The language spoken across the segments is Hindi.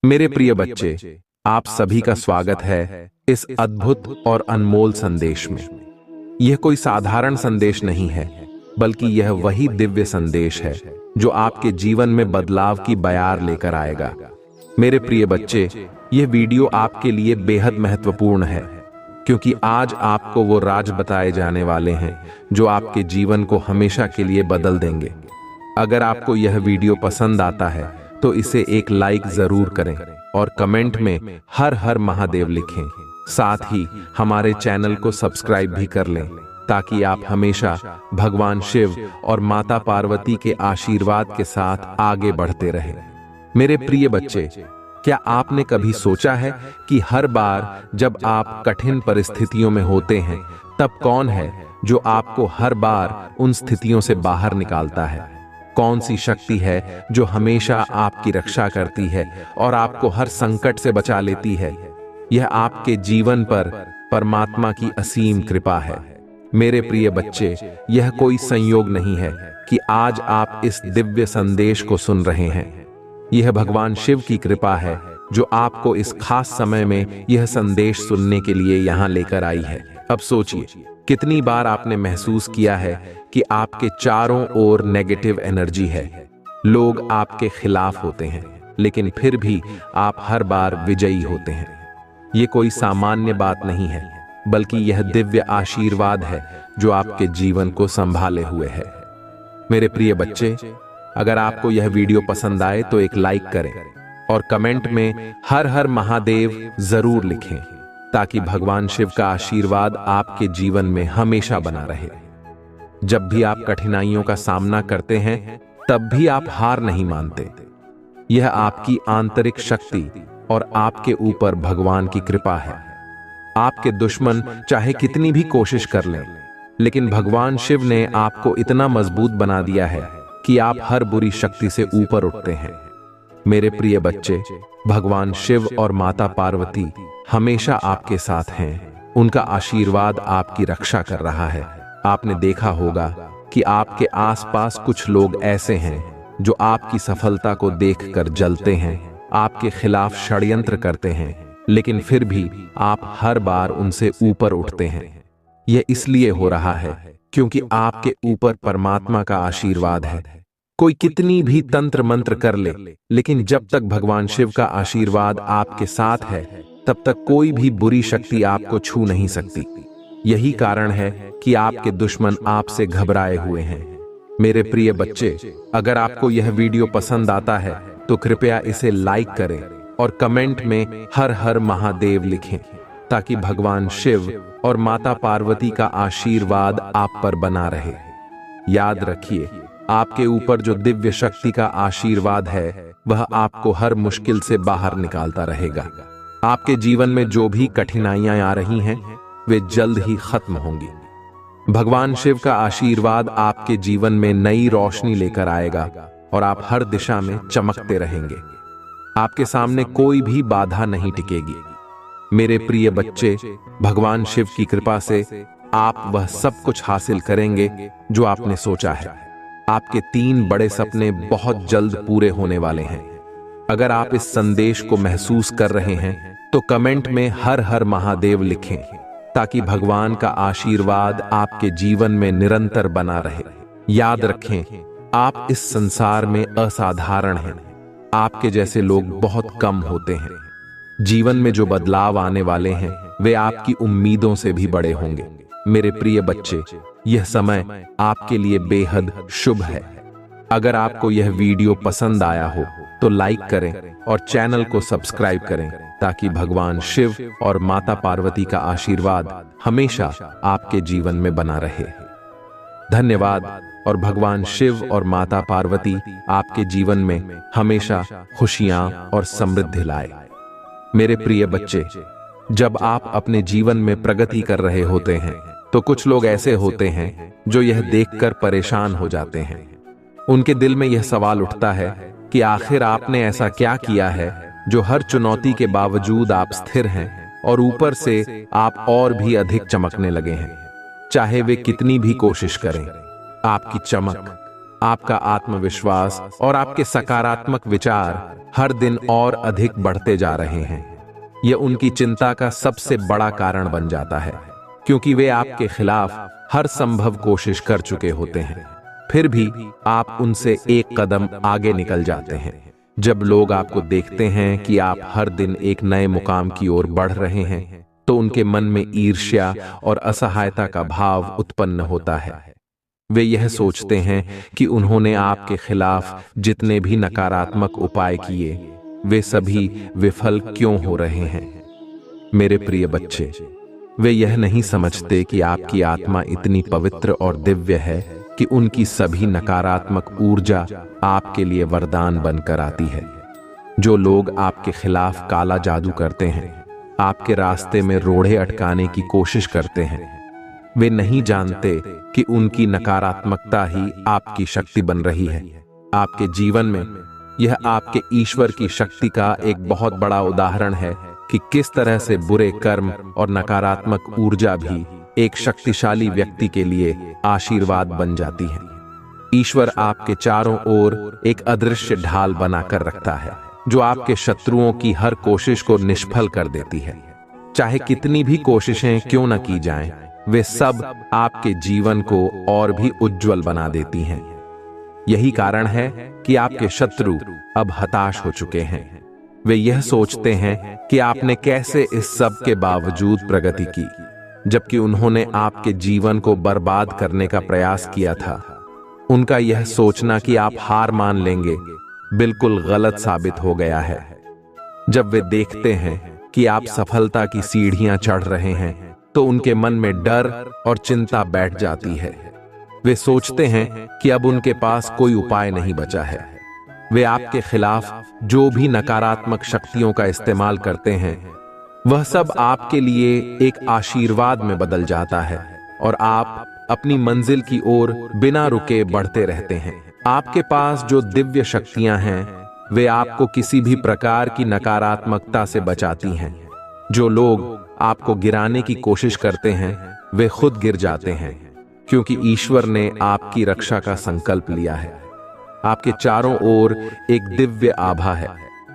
मेरे प्रिय बच्चे, आप सभी का स्वागत है इस अद्भुत और अनमोल संदेश में। यह कोई साधारण संदेश नहीं है, बल्कि यह वही दिव्य संदेश है जो आपके जीवन में बदलाव की बयार लेकर आएगा। मेरे प्रिय बच्चे, यह वीडियो आपके लिए बेहद महत्वपूर्ण है, क्योंकि आज आपको वो राज बताए जाने वाले हैं जो आपके जीवन को हमेशा के लिए बदल देंगे। अगर आपको यह वीडियो पसंद आता है तो इसे एक लाइक जरूर करें और कमेंट में हर हर महादेव लिखें। साथ ही हमारे चैनल को सब्सक्राइब भी कर लें, ताकि आप हमेशा भगवान शिव और माता पार्वती के आशीर्वाद के साथ आगे बढ़ते रहें। मेरे प्रिय बच्चे, क्या आपने कभी सोचा है कि हर बार जब आप कठिन परिस्थितियों में होते हैं, तब कौन है जो आपको हर बार उन स्थितियों से बाहर निकालता है? कौन सी शक्ति है जो हमेशा आपकी रक्षा करती है और आपको हर संकट से बचा लेती है? यह आपके जीवन पर परमात्मा की असीम कृपा है। मेरे प्रिय बच्चे, यह कोई संयोग नहीं है कि आज आप इस दिव्य संदेश को सुन रहे हैं। यह भगवान शिव की कृपा है जो आपको इस खास समय में यह संदेश सुनने के लिए यहाँ लेकर आई है। अब सोचिए, कितनी बार आपने महसूस किया है कि आपके चारों ओर नेगेटिव एनर्जी है, लोग आपके खिलाफ होते हैं, लेकिन फिर भी आप हर बार विजयी होते हैं। ये कोई सामान्य बात नहीं है, बल्कि यह दिव्य आशीर्वाद है जो आपके जीवन को संभाले हुए है। मेरे प्रिय बच्चे, अगर आपको यह वीडियो पसंद आए तो एक लाइक करें और कमेंट में हर हर महादेव जरूर लिखें, ताकि भगवान शिव का आशीर्वाद आपके जीवन में हमेशा बना रहे। जब भी आप कठिनाइयों का सामना करते हैं, तब भी आप हार नहीं मानते। यह आपकी आंतरिक शक्ति और आपके ऊपर भगवान की कृपा है। आपके दुश्मन चाहे कितनी भी कोशिश कर लें, लेकिन भगवान शिव ने आपको इतना मजबूत बना दिया है कि आप हर बुरी शक्ति से ऊपर उठते हैं। मेरे प्रिय बच्चे, भगवान शिव और माता पार्वती हमेशा आपके साथ हैं। उनका आशीर्वाद आपकी रक्षा कर रहा है। आपने देखा होगा कि आपके आसपास कुछ लोग ऐसे हैं जो आपकी सफलता को देखकर जलते हैं, आपके खिलाफ षड्यंत्र करते हैं, लेकिन फिर भी आप हर बार उनसे ऊपर उठते हैं। यह इसलिए हो रहा है क्योंकि आपके ऊपर परमात्मा का आशीर्वाद है। कोई कितनी भी तंत्र मंत्र कर ले, लेकिन जब तक भगवान शिव का आशीर्वाद आपके साथ है, तब तक कोई भी बुरी शक्ति आपको छू नहीं सकती। यही कारण है कि आपके दुश्मन आपसे घबराए हुए हैं। मेरे प्रिय बच्चे, अगर आपको यह वीडियो पसंद आता है तो कृपया इसे लाइक करें और कमेंट में हर हर महादेव लिखें, ताकि भगवान शिव और माता पार्वती का आशीर्वाद आप पर बना रहे। याद रखिए, आपके ऊपर जो दिव्य शक्ति का आशीर्वाद है, वह आपको हर मुश्किल से बाहर निकालता रहेगा। आपके जीवन में जो भी कठिनाइयां आ रही हैं, वे जल्द ही खत्म होंगी। भगवान शिव का आशीर्वाद आपके जीवन में नई रोशनी लेकर आएगा और आप हर दिशा में चमकते रहेंगे। आपके सामने कोई भी बाधा नहीं टिकेगी। मेरे प्रिय बच्चे, भगवान शिव की कृपा से आप वह सब कुछ हासिल करेंगे जो आपने सोचा है। आपके 3 बड़े सपने बहुत जल्द पूरे होने वाले हैं। अगर आप इस संदेश को महसूस कर रहे हैं तो कमेंट में हर हर महादेव लिखें, ताकि भगवान का आशीर्वाद आपके जीवन में निरंतर बना रहे। याद रखें, आप इस संसार में असाधारण हैं। आपके जैसे लोग बहुत कम होते हैं। जीवन में जो बदलाव आने वाले हैं, वे आपकी उम्मीदों से भी बड़े होंगे। मेरे प्रिय बच्चे, यह समय आपके लिए बेहद शुभ है। अगर आपको यह वीडियो पसंद आया हो तो लाइक करें और चैनल को सब्सक्राइब करें, ताकि भगवान शिव और माता पार्वती का आशीर्वाद हमेशा आपके जीवन में बना रहे। धन्यवाद, और भगवान शिव और माता पार्वती आपके जीवन में हमेशा खुशियां और समृद्धि लाए। मेरे प्रिय बच्चे, जब आप अपने जीवन में प्रगति कर रहे होते हैं, तो कुछ लोग ऐसे होते हैं जो यह देखकर परेशान हो जाते हैं। उनके दिल में यह सवाल उठता है कि आखिर आपने ऐसा क्या किया है जो हर चुनौती के बावजूद आप स्थिर हैं और ऊपर से आप और भी अधिक चमकने लगे हैं। चाहे वे कितनी भी कोशिश करें, आपकी चमक, आपका आत्मविश्वास और आपके सकारात्मक विचार हर दिन और अधिक बढ़ते जा रहे हैं। यह उनकी चिंता का सबसे बड़ा कारण बन जाता है, क्योंकि वे आपके खिलाफ हर संभव कोशिश कर चुके होते हैं। फिर भी आप उनसे एक कदम आगे निकल जाते हैं। जब लोग आपको देखते हैं कि आप हर दिन एक नए मुकाम की ओर बढ़ रहे हैं, तो उनके मन में ईर्ष्या और असहायता का भाव उत्पन्न होता है। वे यह सोचते हैं कि उन्होंने आपके खिलाफ जितने भी नकारात्मक उपाय किए, वे सभी विफल क्यों हो रहे हैं। मेरे प्रिय बच्चे, वे यह नहीं समझते कि आपकी आत्मा इतनी पवित्र और दिव्य है कि उनकी सभी नकारात्मक ऊर्जा आपके लिए वरदान बनकर आती है। जो लोग आपके खिलाफ काला जादू करते हैं, आपके रास्ते में रोड़े अटकाने की कोशिश करते हैं, वे नहीं जानते कि उनकी नकारात्मकता ही आपकी शक्ति बन रही है। आपके जीवन में यह आपके ईश्वर की शक्ति का एक बहुत बड़ा उदाहरण है कि किस तरह से बुरे कर्म और नकारात्मक ऊर्जा भी एक शक्तिशाली व्यक्ति के लिए आशीर्वाद बन जाती है। ईश्वर आपके चारों ओर एक अदृश्य ढाल बनाकर रखता है, जो आपके शत्रुओं की हर कोशिश को निष्फल कर देती है। चाहे कितनी भी कोशिशें क्यों न की जाएं, वे सब आपके जीवन को और भी उज्जवल बना देती हैं। यही कारण है कि आपके शत्रु अब हताश हो चुके हैं। वे यह सोचते हैं कि आपने कैसे इस सब के बावजूद प्रगति की, जबकि उन्होंने आपके जीवन को बर्बाद करने का प्रयास किया था। उनका यह सोचना कि आप हार मान लेंगे बिल्कुल गलत साबित हो गया है। जब वे देखते हैं कि आप सफलता की सीढ़ियां चढ़ रहे हैं, तो उनके मन में डर और चिंता बैठ जाती है। वे सोचते हैं कि अब उनके पास कोई उपाय नहीं बचा है। वे आपके खिलाफ जो भी नकारात्मक शक्तियों का इस्तेमाल करते हैं, वह सब आपके लिए एक आशीर्वाद में बदल जाता है और आप अपनी मंजिल की ओर बिना रुके बढ़ते रहते हैं। आपके पास जो दिव्य शक्तियां हैं, वे आपको किसी भी प्रकार की नकारात्मकता से बचाती हैं। जो लोग आपको गिराने की कोशिश करते हैं, वे खुद गिर जाते हैं, क्योंकि ईश्वर ने आपकी रक्षा का संकल्प लिया है। आपके चारों ओर एक दिव्य आभा है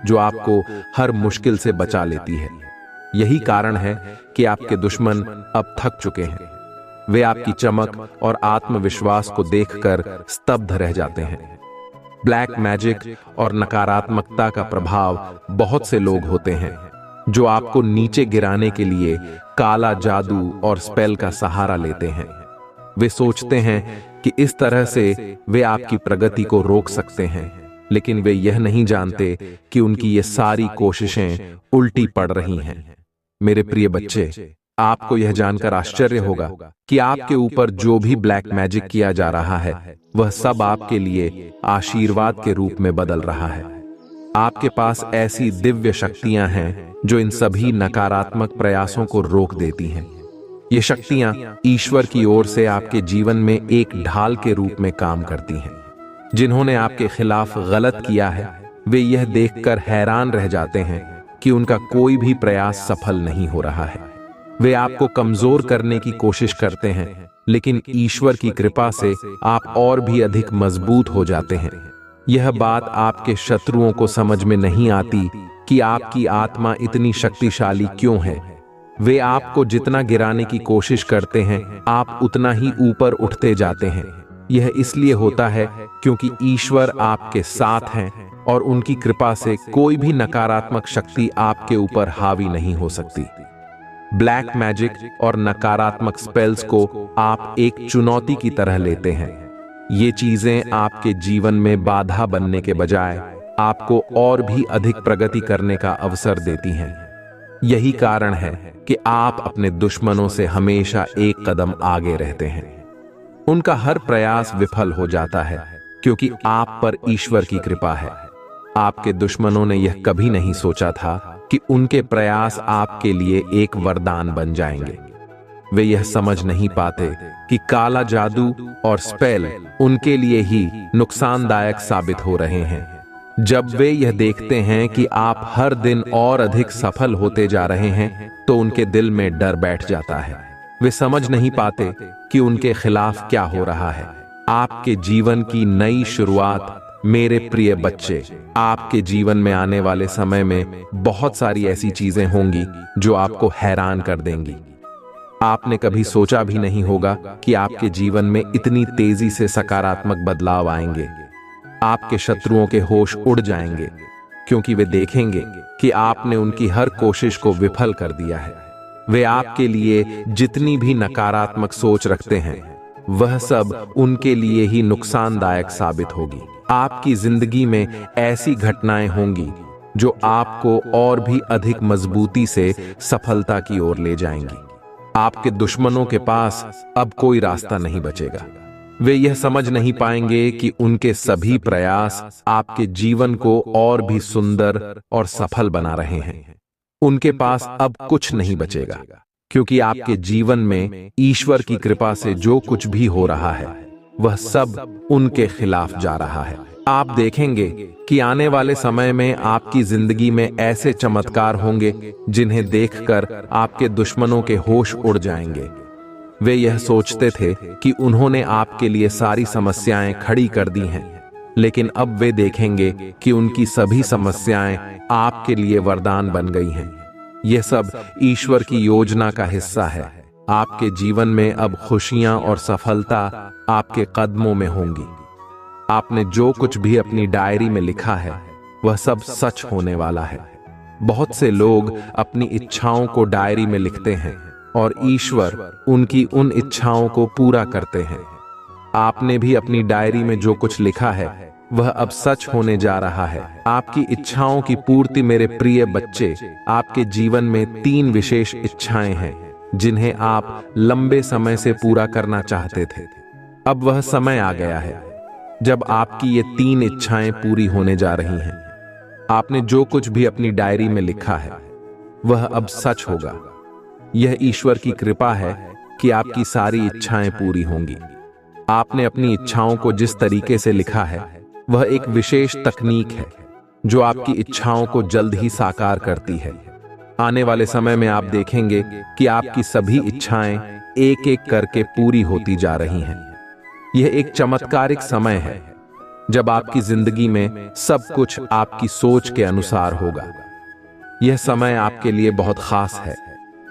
जो आपको हर मुश्किल से बचा लेती है। यही कारण है कि आपके दुश्मन अब थक चुके हैं। वे आपकी चमक और आत्मविश्वास को देखकर स्तब्ध रह जाते हैं। ब्लैक मैजिक और नकारात्मकता का प्रभाव बहुत से लोग होते हैं जो आपको नीचे गिराने के लिए काला जादू और स्पेल का सहारा लेते हैं। वे सोचते हैं कि इस तरह से वे आपकी प्रगति को रोक सकते हैं, लेकिन वे यह नहीं जानते कि उनकी ये सारी कोशिशें उल्टी पड़ रही हैं। मेरे प्रिय बच्चे, आपको यह जानकर आश्चर्य होगा कि आपके ऊपर जो भी ब्लैक मैजिक किया जा रहा है, वह सब आपके लिए आशीर्वाद के रूप में बदल रहा है। आपके पास ऐसी दिव्य शक्तियां हैं जो इन सभी नकारात्मक प्रयासों को रोक देती हैं। ये शक्तियां ईश्वर की ओर से आपके जीवन में एक ढाल के रूप में काम करती हैं। जिन्होंने आपके खिलाफ गलत किया है, वे यह देखकर हैरान रह जाते हैं कि उनका कोई भी प्रयास सफल नहीं हो रहा है। वे आपको कमजोर करने की कोशिश करते हैं, लेकिन ईश्वर की कृपा से आप और भी अधिक मजबूत हो जाते हैं। यह बात आपके शत्रुओं को समझ में नहीं आती कि आपकी आत्मा इतनी शक्तिशाली क्यों है। वे आपको जितना गिराने की कोशिश करते हैं, आप उतना ही ऊपर उठते जाते हैं। यह इसलिए होता है क्योंकि ईश्वर आपके साथ हैं और उनकी कृपा से कोई भी नकारात्मक शक्ति आपके ऊपर हावी नहीं हो सकती। ब्लैक मैजिक और नकारात्मक स्पेल्स को आप एक चुनौती की तरह लेते हैं। ये चीजें आपके जीवन में बाधा बनने के बजाय आपको और भी अधिक प्रगति करने का अवसर देती हैं। यही कारण है कि आप अपने दुश्मनों से हमेशा एक कदम आगे रहते हैं। उनका हर प्रयास विफल हो जाता है क्योंकि आप पर ईश्वर की कृपा है। आपके दुश्मनों ने यह कभी नहीं सोचा था कि उनके प्रयास आपके लिए एक वरदान बन जाएंगे। वे यह समझ नहीं पाते कि काला जादू और स्पेल उनके लिए ही नुकसानदायक साबित हो रहे हैं। जब वे यह देखते हैं कि आप हर दिन और अधिक सफल होते जा रहे हैं, तो उनके दिल में डर बैठ जाता है। वे समझ नहीं पाते कि उनके खिलाफ क्या हो रहा है। आपके जीवन की नई शुरुआत। मेरे प्रिय बच्चे, आपके जीवन में आने वाले समय में बहुत सारी ऐसी चीजें होंगी जो आपको हैरान कर देंगी। आपने कभी सोचा भी नहीं होगा कि आपके जीवन में इतनी तेजी से सकारात्मक बदलाव आएंगे। आपके शत्रुओं के होश उड़ जाएंगे, क्योंकि वे देखेंगे कि आपने उनकी हर कोशिश को विफल कर दिया है। वे आपके लिए जितनी भी नकारात्मक सोच रखते हैं, वह सब उनके लिए ही नुकसानदायक साबित होगी। आपकी जिंदगी में ऐसी घटनाएं होंगी जो आपको और भी अधिक मजबूती से सफलता की ओर ले जाएंगी। आपके दुश्मनों के पास अब कोई रास्ता नहीं बचेगा। वे यह समझ नहीं पाएंगे कि उनके सभी प्रयास आपके जीवन को और भी सुंदर और सफल बना रहे हैं। उनके पास अब कुछ नहीं बचेगा, क्योंकि आपके जीवन में ईश्वर की कृपा से जो कुछ भी हो रहा है, वह सब उनके खिलाफ जा रहा है। आप देखेंगे कि आने वाले समय में आपकी जिंदगी में ऐसे चमत्कार होंगे जिन्हें देखकर आपके दुश्मनों के होश उड़ जाएंगे। वे यह सोचते थे कि उन्होंने आपके लिए सारी समस्याएं खड़ी कर दी हैं, लेकिन अब वे देखेंगे कि उनकी सभी समस्याएं आपके लिए वरदान बन गई हैं। यह सब ईश्वर की योजना का हिस्सा है। आपके जीवन में अब खुशियां और सफलता आपके कदमों में होंगी। आपने जो कुछ भी अपनी डायरी में लिखा है, वह सब सच होने वाला है। बहुत से लोग अपनी इच्छाओं को डायरी में लिखते हैं और ईश्वर उनकी उन इच्छाओं को पूरा करते हैं। आपने भी अपनी डायरी में जो कुछ लिखा है, वह अब सच होने जा रहा है। आपकी इच्छाओं की पूर्ति, मेरे प्रिय बच्चे, आपके जीवन में 3 विशेष इच्छाएं हैं जिन्हें आप लंबे समय से पूरा करना चाहते थे। अब वह समय आ गया है जब आपकी ये 3 इच्छाएं पूरी होने जा रही हैं। आपने जो कुछ भी अपनी डायरी में लिखा है, वह अब सच होगा। यह ईश्वर की कृपा है कि आपकी सारी इच्छाएं पूरी होंगी। आपने अपनी इच्छाओं को जिस तरीके से लिखा है, वह एक विशेष तकनीक है जो आपकी इच्छाओं को जल्द ही साकार करती है। आने वाले समय में आप देखेंगे कि आपकी सभी इच्छाएं एक एक करके पूरी होती जा रही हैं। यह एक चमत्कारिक समय है जब आपकी जिंदगी में सब कुछ आपकी सोच के अनुसार होगा। यह समय आपके लिए बहुत खास है,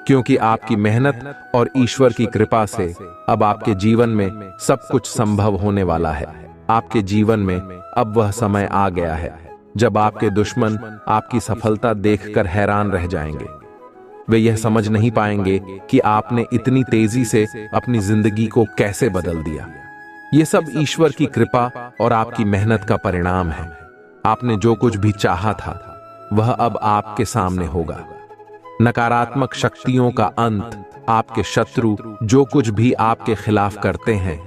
क्योंकि आपकी मेहनत और ईश्वर की कृपा से अब आपके जीवन में सब कुछ संभव होने वाला है। आपके जीवन में अब वह समय आ गया है जब आपके दुश्मन आपकी सफलता देखकर हैरान रह जाएंगे। वे यह समझ नहीं पाएंगे कि आपने इतनी तेजी से अपनी जिंदगी को कैसे बदल दिया। ये सब ईश्वर की कृपा और आपकी मेहनत का परिणाम है। आपने जो कुछ भी चाहा था, वह अब आपके सामने होगा। नकारात्मक शक्तियों का अंत, आपके शत्रु जो कुछ भी आपके खिलाफ करते हैं,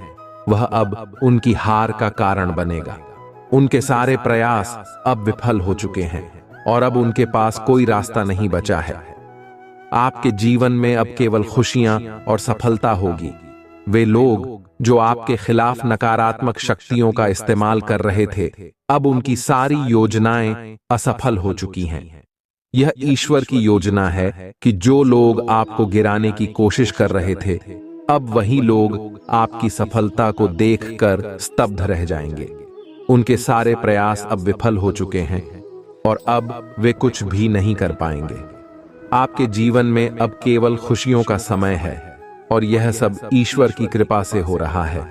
वह अब उनकी हार का कारण बनेगा। उनके सारे प्रयास अब विफल हो चुके हैं और अब उनके पास कोई रास्ता नहीं बचा है। आपके जीवन में अब केवल खुशियां और सफलता होगी। वे लोग जो आपके खिलाफ नकारात्मक शक्तियों का इस्तेमाल कर रहे थे, अब उनकी सारी योजनाएं असफल हो चुकी हैं। यह ईश्वर की योजना है कि जो लोग आपको गिराने की कोशिश कर रहे थे, अब वही लोग आपकी सफलता को देखकर स्तब्ध रह जाएंगे। उनके सारे प्रयास अब विफल हो चुके हैं और अब वे कुछ भी नहीं कर पाएंगे। आपके जीवन में अब केवल खुशियों का समय है और यह सब ईश्वर की कृपा से हो रहा है।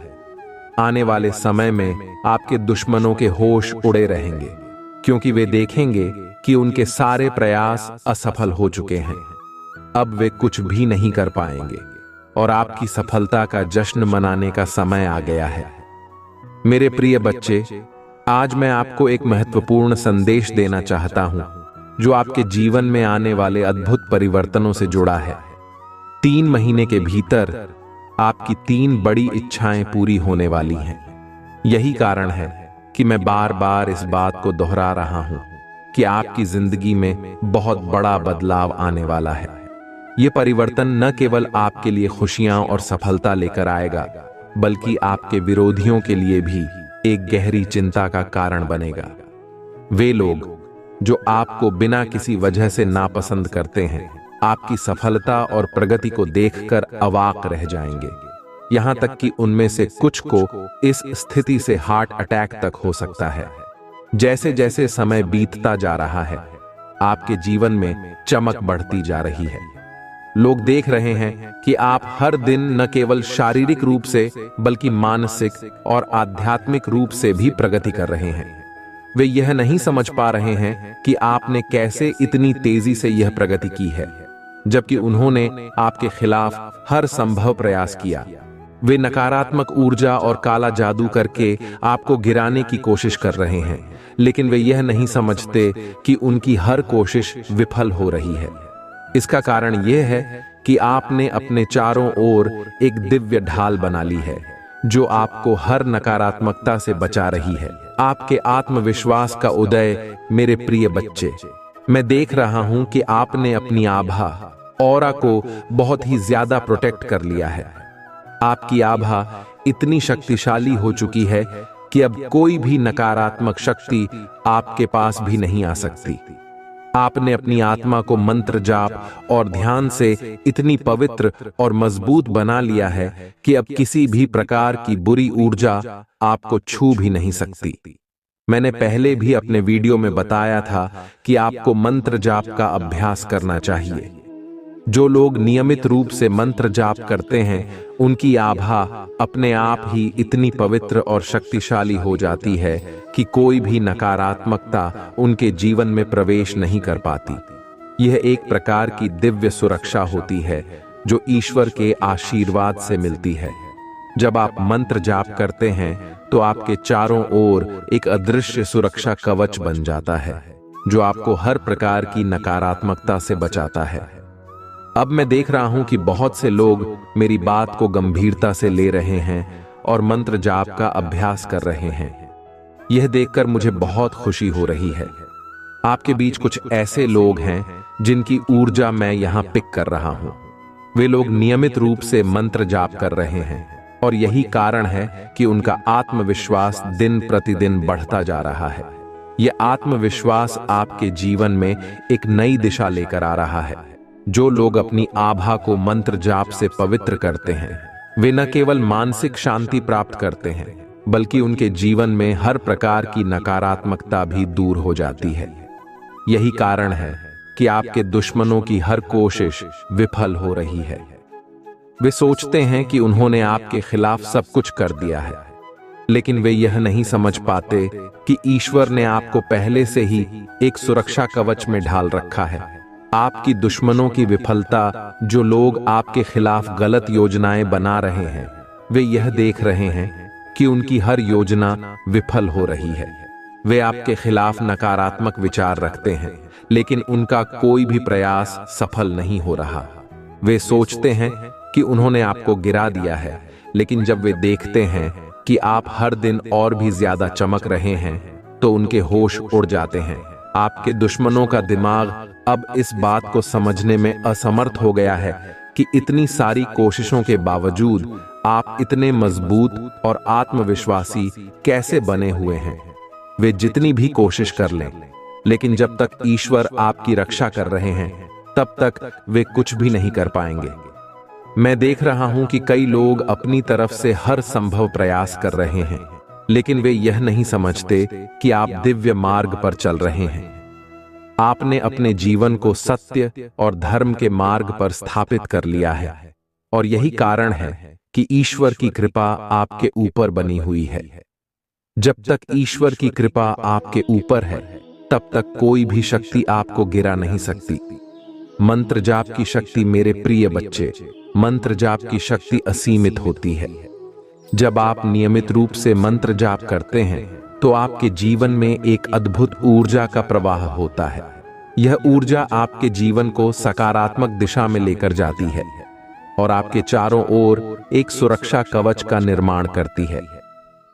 आने वाले समय में आपके दुश्मनों के होश उड़े रहेंगे, क्योंकि वे देखेंगे कि उनके सारे प्रयास असफल हो चुके हैं। अब वे कुछ भी नहीं कर पाएंगे और आपकी सफलता का जश्न मनाने का समय आ गया है। मेरे प्रिय बच्चे, आज मैं आपको एक महत्वपूर्ण संदेश देना चाहता हूं, जो आपके जीवन में आने वाले अद्भुत परिवर्तनों से जुड़ा है। 3 महीने के भीतर आपकी 3 बड़ी इच्छाएं पूरी होने वाली हैं। यही कारण है कि मैं बार बार इस बात को दोहरा रहा हूं कि आपकी जिंदगी में बहुत बड़ा बदलाव आने वाला है। यह परिवर्तन न केवल आपके लिए खुशियां और सफलता लेकर आएगा, बल्कि आपके विरोधियों के लिए भी एक गहरी चिंता का कारण बनेगा। वे लोग जो आपको बिना किसी वजह से नापसंद करते हैं, आपकी सफलता और प्रगति को देखकर अवाक रह जाएंगे। यहाँ तक कि उनमें से कुछ को इस स्थिति से हार्ट अटैक तक हो सकता है। जैसे जैसे समय बीतता जा रहा है, आपके जीवन में चमक बढ़ती जा रही है। लोग देख रहे हैं कि आप हर दिन न केवल शारीरिक रूप से बल्कि मानसिक और आध्यात्मिक रूप से भी प्रगति कर रहे हैं। वे यह नहीं समझ पा रहे हैं कि आपने कैसे इतनी तेजी से यह प्रगति की है, जबकि उन्होंने आपके खिलाफ हर संभव प्रयास किया। वे नकारात्मक ऊर्जा और काला जादू करके आपको गिराने की कोशिश कर रहे हैं, लेकिन वे यह नहीं समझते कि उनकी हर कोशिश विफल हो रही है। इसका कारण यह है कि आपने अपने चारों ओर एक दिव्य ढाल बना ली है, जो आपको हर नकारात्मकता से बचा रही है। आपके आत्मविश्वास का उदय, मेरे प्रिय बच्चे। मैं देख रहा हूं कि आपने अपनी आभा, ऑरा को बहुत ही ज्यादा प्रोटेक्ट कर लिया है। आपकी आभा इतनी शक्तिशाली हो चुकी है कि अब कोई भी नकारात्मक शक्ति आपके पास भी नहीं आ सकती। आपने अपनी आत्मा को मंत्र जाप और ध्यान से इतनी पवित्र और मजबूत बना लिया है कि अब किसी भी प्रकार की बुरी ऊर्जा आपको छू भी नहीं सकती। मैंने पहले भी अपने वीडियो में बताया था कि आपको मंत्र जाप का अभ्यास करना चाहिए। जो लोग नियमित रूप से मंत्र जाप करते हैं, उनकी आभा अपने आप ही इतनी पवित्र और शक्तिशाली हो जाती है कि कोई भी नकारात्मकता उनके जीवन में प्रवेश नहीं कर पाती। यह एक प्रकार की दिव्य सुरक्षा होती है जो ईश्वर के आशीर्वाद से मिलती है। जब आप मंत्र जाप करते हैं तो आपके चारों ओर एक अदृश्य सुरक्षा कवच बन जाता है, जो आपको हर प्रकार की नकारात्मकता से बचाता है। अब मैं देख रहा हूं कि बहुत से लोग मेरी बात को गंभीरता से ले रहे हैं और मंत्र जाप का अभ्यास कर रहे हैं। यह देखकर मुझे बहुत खुशी हो रही है। आपके बीच कुछ ऐसे लोग हैं जिनकी ऊर्जा मैं यहां पिक कर रहा हूं। वे लोग नियमित रूप से मंत्र जाप कर रहे हैं और यही कारण है कि उनका आत्मविश्वास दिन प्रतिदिन बढ़ता जा रहा है। यह आत्मविश्वास आपके जीवन में एक नई दिशा लेकर आ रहा है। जो लोग अपनी आभा को मंत्र जाप से पवित्र करते हैं, वे न केवल मानसिक शांति प्राप्त करते हैं, बल्कि उनके जीवन में हर प्रकार की नकारात्मकता भी दूर हो जाती है। यही कारण है कि आपके दुश्मनों की हर कोशिश विफल हो रही है। वे सोचते हैं कि उन्होंने आपके खिलाफ सब कुछ कर दिया है, लेकिन वे यह नहीं समझ पाते कि ईश्वर ने आपको पहले से ही एक सुरक्षा कवच में ढाल रखा है। आपकी दुश्मनों की विफलता, जो लोग आपके खिलाफ गलत योजनाएं बना रहे हैं, वे यह देख रहे हैं कि उनकी हर योजना विफल हो रही है। वे आपके खिलाफ नकारात्मक विचार रखते हैं, लेकिन उनका कोई भी प्रयास सफल नहीं हो रहा। वे सोचते हैं कि उन्होंने आपको गिरा दिया है, लेकिन जब वे देखते हैं कि आप हर दिन और भी ज्यादा चमक रहे हैं, तो उनके होश उड़ जाते हैं। आपके दुश्मनों का दिमाग अब इस बात को समझने में असमर्थ हो गया है कि इतनी सारी कोशिशों के बावजूद आप इतने मजबूत और आत्मविश्वासी कैसे बने हुए हैं। वे जितनी भी कोशिश कर लें, लेकिन जब तक ईश्वर आपकी रक्षा कर रहे हैं, तब तक वे कुछ भी नहीं कर पाएंगे। मैं देख रहा हूं कि कई लोग अपनी तरफ से हर संभव प्रयास कर रहे हैं, लेकिन वे यह नहीं समझते कि आप दिव्य मार्ग पर चल रहे हैं। आपने अपने जीवन को सत्य और धर्म के मार्ग पर स्थापित कर लिया है, और यही कारण है कि ईश्वर की कृपा आपके ऊपर बनी हुई है। जब तक ईश्वर की कृपा आपके ऊपर है, तब तक कोई भी शक्ति आपको गिरा नहीं सकती। मंत्र जाप की शक्ति, मेरे प्रिय बच्चे, मंत्र जाप की शक्ति असीमित होती है। जब आप नियमित रूप से मंत्र जाप करते हैं, तो आपके जीवन में एक अद्भुत ऊर्जा का प्रवाह होता है। यह ऊर्जा आपके जीवन को सकारात्मक दिशा में लेकर जाती है और आपके चारों ओर एक सुरक्षा कवच का निर्माण करती है।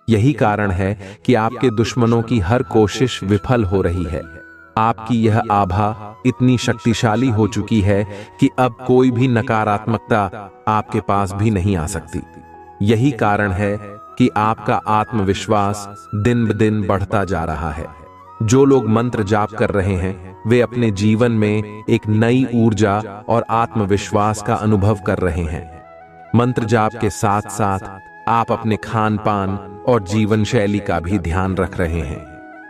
यही कारण है कि आपके दुश्मनों की हर कोशिश विफल हो रही है। आपकी यह आभा इतनी शक्तिशाली हो चुकी है कि अब कोई भी नकारात्मकता आपके पास भी नहीं आ सकती। यही कारण है कि आपका आत्मविश्वास दिन ब दिन बढ़ता जा रहा है। जो लोग मंत्र जाप कर रहे हैं, वे अपने जीवन में एक नई ऊर्जा और आत्मविश्वास का अनुभव कर रहे हैं। मंत्र जाप के साथ साथ आप अपने खान पान और जीवन शैली का भी ध्यान रख रहे हैं।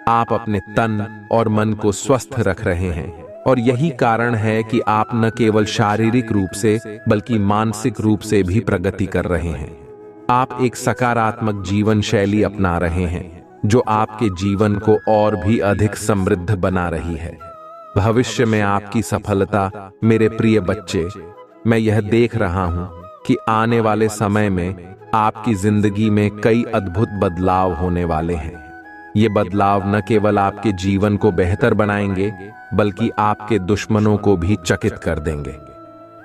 आप अपने तन और मन को स्वस्थ रख रहे हैं और यही कारण है कि आप न केवल शारीरिक रूप से बल्कि मानसिक रूप से भी प्रगति कर रहे हैं। आप एक सकारात्मक जीवन शैली अपना रहे हैं जो आपके जीवन को और भी अधिक समृद्ध बना रही है। भविष्य में आपकी सफलता, मेरे प्रिय बच्चे, मैं यह देख रहा हूं कि आने वाले समय में आपकी जिंदगी में कई अद्भुत बदलाव होने वाले हैं। ये बदलाव न केवल आपके जीवन को बेहतर बनाएंगे बल्कि आपके दुश्मनों को भी चकित कर देंगे।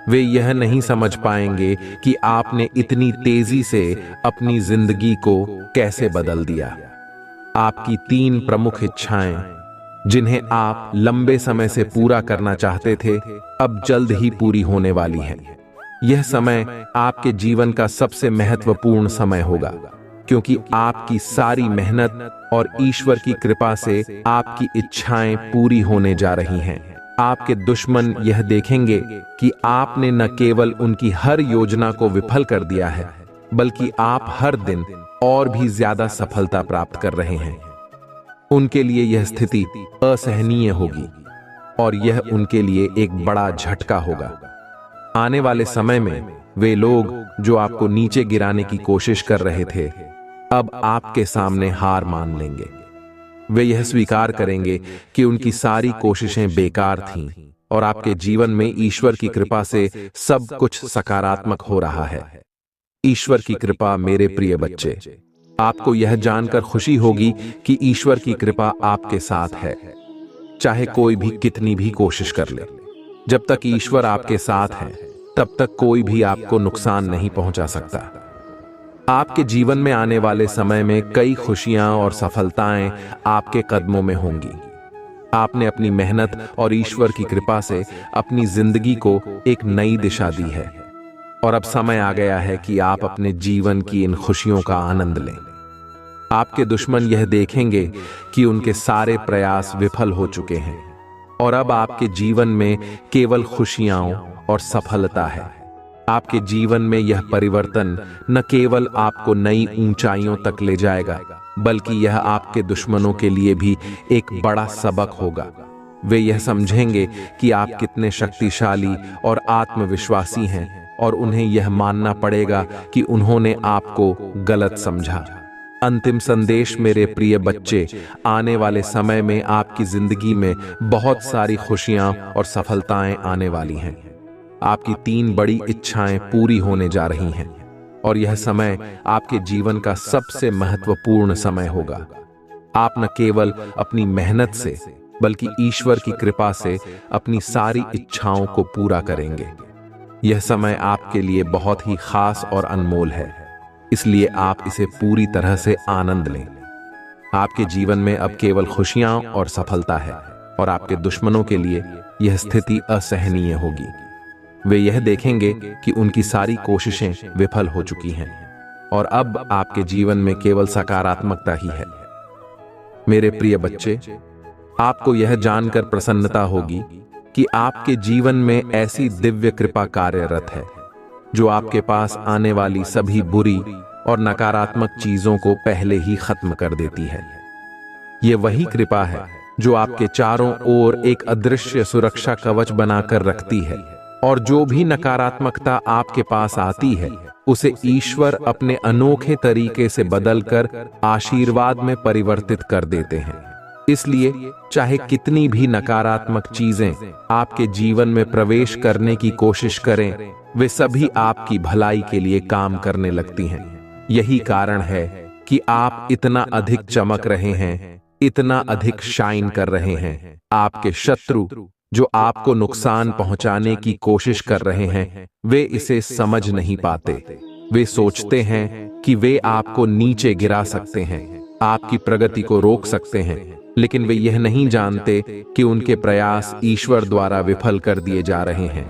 वे यह नहीं समझ पाएंगे कि आपने इतनी तेजी से अपनी जिंदगी को कैसे बदल दिया। आपकी 3 प्रमुख इच्छाएं, जिन्हें आप लंबे समय से पूरा करना चाहते थे, अब जल्द ही पूरी होने वाली हैं। यह समय आपके जीवन का सबसे महत्वपूर्ण समय होगा क्योंकि आपकी सारी मेहनत और ईश्वर की कृपा से आपकी इच्छाएं पूरी होने जा रही हैं। आपके दुश्मन यह देखेंगे कि आपने न केवल उनकी हर योजना को विफल कर दिया है बल्कि आप हर दिन और भी ज्यादा सफलता प्राप्त कर रहे हैं। उनके लिए यह स्थिति असहनीय होगी और यह उनके लिए एक बड़ा झटका होगा। आने वाले समय में वे लोग जो आपको नीचे गिराने की कोशिश कर रहे थे, अब आपके सामने हार मान लेंगे। वे यह स्वीकार करेंगे कि उनकी सारी कोशिशें बेकार थीं और आपके जीवन में ईश्वर की कृपा से सब कुछ सकारात्मक हो रहा है। ईश्वर की कृपा, मेरे प्रिय बच्चे, आपको यह जानकर खुशी होगी कि ईश्वर की कृपा आपके साथ है। चाहे कोई भी कितनी भी कोशिश कर ले, जब तक ईश्वर आपके साथ है तब तक कोई भी आपको नुकसान नहीं पहुंचा सकता। आपके जीवन में आने वाले समय में कई खुशियां और सफलताएं आपके कदमों में होंगी। आपने अपनी मेहनत और ईश्वर की कृपा से अपनी जिंदगी को एक नई दिशा दी है और अब समय आ गया है कि आप अपने जीवन की इन खुशियों का आनंद लें। आपके दुश्मन यह देखेंगे कि उनके सारे प्रयास विफल हो चुके हैं और अब आपके जीवन में केवल खुशियां और सफलता है। आपके जीवन में यह परिवर्तन न केवल आपको नई ऊंचाइयों तक ले जाएगा बल्कि यह आपके दुश्मनों के लिए भी एक बड़ा सबक होगा। वे यह समझेंगे कि आप कितने शक्तिशाली और आत्मविश्वासी हैं और उन्हें यह मानना पड़ेगा कि उन्होंने आपको गलत समझा। अंतिम संदेश, मेरे प्रिय बच्चे, आने वाले समय में आपकी जिंदगी में बहुत सारी खुशियां और सफलताएं आने वाली हैं। आपकी 3 बड़ी इच्छाएं पूरी होने जा रही हैं और यह समय आपके जीवन का सबसे महत्वपूर्ण समय होगा। आप न केवल अपनी मेहनत से बल्कि ईश्वर की कृपा से अपनी सारी इच्छाओं को पूरा करेंगे। यह समय आपके लिए बहुत ही खास और अनमोल है, इसलिए आप इसे पूरी तरह से आनंद लें। आपके जीवन में अब केवल खुशियां और सफलता है और आपके दुश्मनों के लिए यह स्थिति असहनीय होगी। वे यह देखेंगे कि उनकी सारी कोशिशें विफल हो चुकी हैं और अब आपके जीवन में केवल सकारात्मकता ही है। मेरे प्रिय बच्चे, आपको यह जानकर प्रसन्नता होगी कि आपके जीवन में ऐसी दिव्य कृपा कार्यरत है जो आपके पास आने वाली सभी बुरी और नकारात्मक चीजों को पहले ही खत्म कर देती है। यह वही कृपा है जो आपके चारों ओर एक अदृश्य सुरक्षा कवच बनाकर रखती है और जो भी नकारात्मकता आपके पास आती है उसे ईश्वर अपने अनोखे तरीके से बदलकर आशीर्वाद में परिवर्तित कर देते हैं। इसलिए चाहे कितनी भी नकारात्मक चीजें आपके जीवन में प्रवेश करने की कोशिश करें, वे सभी आपकी भलाई के लिए काम करने लगती हैं। यही कारण है कि आप इतना अधिक चमक रहे हैं, इतना अधिक शाइन कर रहे हैं। आपके शत्रु जो आपको नुकसान पहुंचाने की कोशिश कर रहे हैं, वे इसे समझ नहीं पाते। वे सोचते हैं कि वे आपको नीचे गिरा सकते हैं, आपकी प्रगति को रोक सकते हैं, लेकिन वे यह नहीं जानते कि उनके प्रयास ईश्वर द्वारा विफल कर दिए जा रहे हैं।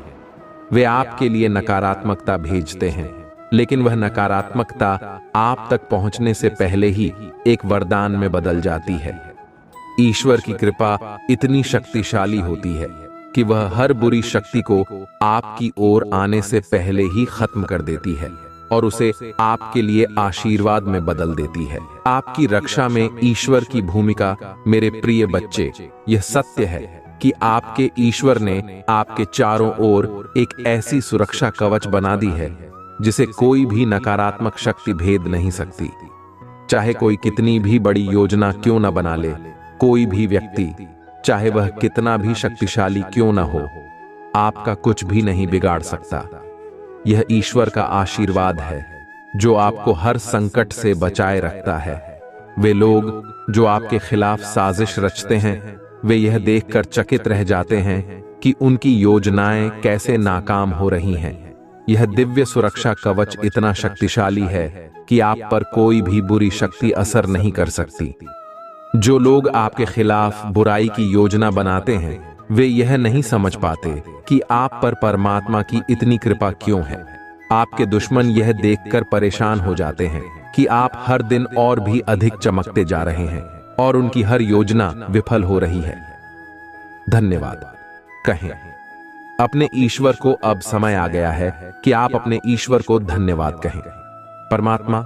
वे आपके लिए नकारात्मकता भेजते हैं, लेकिन वह नकारात्मकता आप तक पहुंचने से पहले ही एक वरदान में बदल जाती है। ईश्वर की कृपा इतनी शक्तिशाली होती है कि वह हर बुरी शक्ति को आपकी ओर आने से पहले ही खत्म कर देती है और उसे आपके लिए आशीर्वाद में बदल देती है। आपकी रक्षा में ईश्वर की भूमिका, मेरे प्रिय बच्चे, यह सत्य है कि आपके ईश्वर ने आपके चारों ओर एक ऐसी सुरक्षा कवच बना दी है जिसे कोई भी नकारात्मक शक्ति भेद नहीं सकती। चाहे कोई कितनी भी बड़ी योजना क्यों न बना ले, कोई भी व्यक्ति, चाहे वह कितना भी शक्तिशाली क्यों न हो, आपका कुछ भी नहीं बिगाड़ सकता। यह ईश्वर का आशीर्वाद है जो आपको हर संकट से बचाए रखता है। वे लोग जो आपके खिलाफ साजिश रचते हैं, वे यह देखकर चकित रह जाते हैं कि उनकी योजनाएं कैसे नाकाम हो रही हैं। यह दिव्य सुरक्षा कवच इतना शक्तिशाली है कि आप पर कोई भी बुरी शक्ति असर नहीं कर सकती। जो लोग आपके खिलाफ बुराई की योजना बनाते हैं, वे यह नहीं समझ पाते कि आप पर परमात्मा की इतनी कृपा क्यों है। आपके दुश्मन यह देखकर परेशान हो जाते हैं कि आप हर दिन और भी अधिक चमकते जा रहे हैं और उनकी हर योजना विफल हो रही है। धन्यवाद कहें अपने ईश्वर को। अब समय आ गया है कि आप अपने ईश्वर को धन्यवाद कहें। परमात्मा,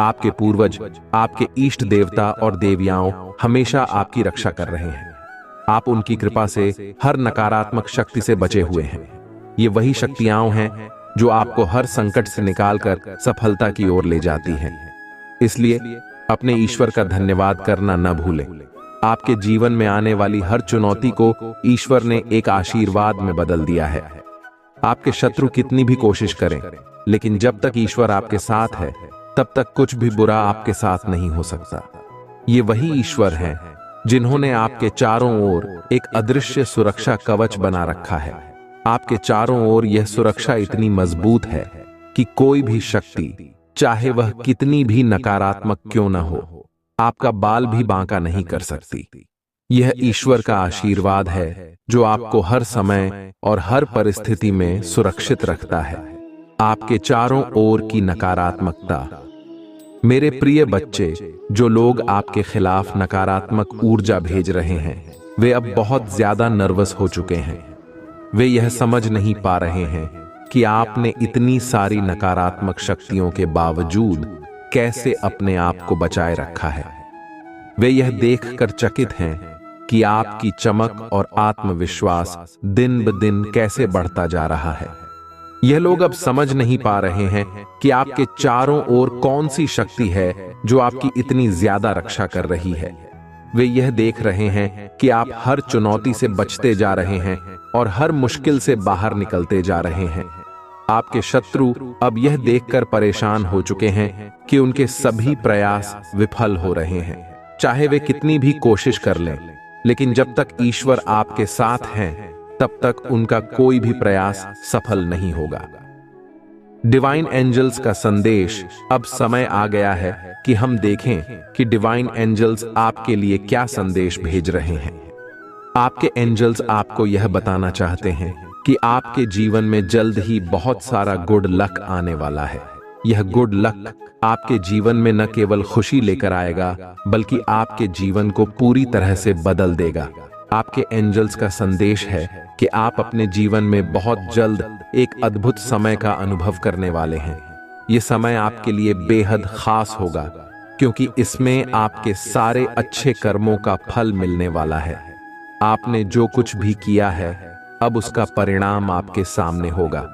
आपके पूर्वज, आपके इष्ट देवता और देवियाओं हमेशा आपकी रक्षा कर रहे हैं। आप उनकी कृपा से हर नकारात्मक शक्ति से बचे हुए हैं। ये वही शक्तियां हैं जो आपको हर संकट से निकालकर सफलता की ओर ले जाती हैं। इसलिए अपने ईश्वर का धन्यवाद करना न भूलें। आपके जीवन में आने वाली हर चुनौती को ईश्वर ने एक आशीर्वाद में बदल दिया है। आपके शत्रु कितनी भी कोशिश करें, लेकिन जब तक ईश्वर आपके साथ है, तब तक कुछ भी बुरा आपके साथ नहीं हो सकता। ये वही ईश्वर हैं जिन्होंने आपके चारों ओर एक अदृश्य सुरक्षा कवच बना रखा है। आपके चारों ओर यह सुरक्षा इतनी मजबूत है कि कोई भी शक्ति, चाहे वह कितनी भी नकारात्मक क्यों न हो, आपका बाल भी बांका नहीं कर सकती। यह ईश्वर का आशीर्वाद है जो आपको हर समय और हर परिस्थिति में सुरक्षित रखता है। आपके चारों ओर की नकारात्मकता, मेरे प्रिय बच्चे, जो लोग आपके खिलाफ नकारात्मक ऊर्जा भेज रहे हैं, वे अब बहुत ज्यादा नर्वस हो चुके हैं। वे यह समझ नहीं पा रहे हैं कि आपने इतनी सारी नकारात्मक शक्तियों के बावजूद कैसे अपने आप को बचाए रखा है। वे यह देखकर चकित हैं कि आपकी चमक और आत्मविश्वास दिन ब दिन कैसे बढ़ता जा रहा है। यह लोग अब समझ नहीं पा रहे हैं कि आपके चारों ओर कौन सी शक्ति है जो आपकी इतनी ज्यादा रक्षा कर रही है। वे यह देख रहे हैं कि आप हर चुनौती से बचते जा रहे हैं और हर मुश्किल से बाहर निकलते जा रहे हैं। आपके शत्रु अब यह देखकर परेशान हो चुके हैं कि उनके सभी प्रयास विफल हो रहे हैं। चाहे वे कितनी भी कोशिश कर लें, लेकिन जब तक ईश्वर आपके साथ हैं, तब तक उनका कोई भी प्रयास सफल नहीं होगा। डिवाइन एंजल्स का संदेश, अब समय आ गया है कि हम देखें कि डिवाइन एंजल्स आपके लिए क्या संदेश भेज रहे हैं। आपके एंजल्स आपको यह बताना चाहते हैं कि आपके जीवन में जल्द ही बहुत सारा गुड लक आने वाला है। यह गुड लक आपके जीवन में न केवल खुशी लेकर आएगा, बल्कि आपके जीवन को पूरी तरह से बदल देगा। आपके एंजल्स का संदेश है कि आप अपने जीवन में बहुत जल्द एक अद्भुत समय का अनुभव करने वाले हैं। यह समय आपके लिए बेहद खास होगा, क्योंकि इसमें आपके सारे अच्छे कर्मों का फल मिलने वाला है। आपने जो कुछ भी किया है, अब उसका परिणाम आपके सामने होगा।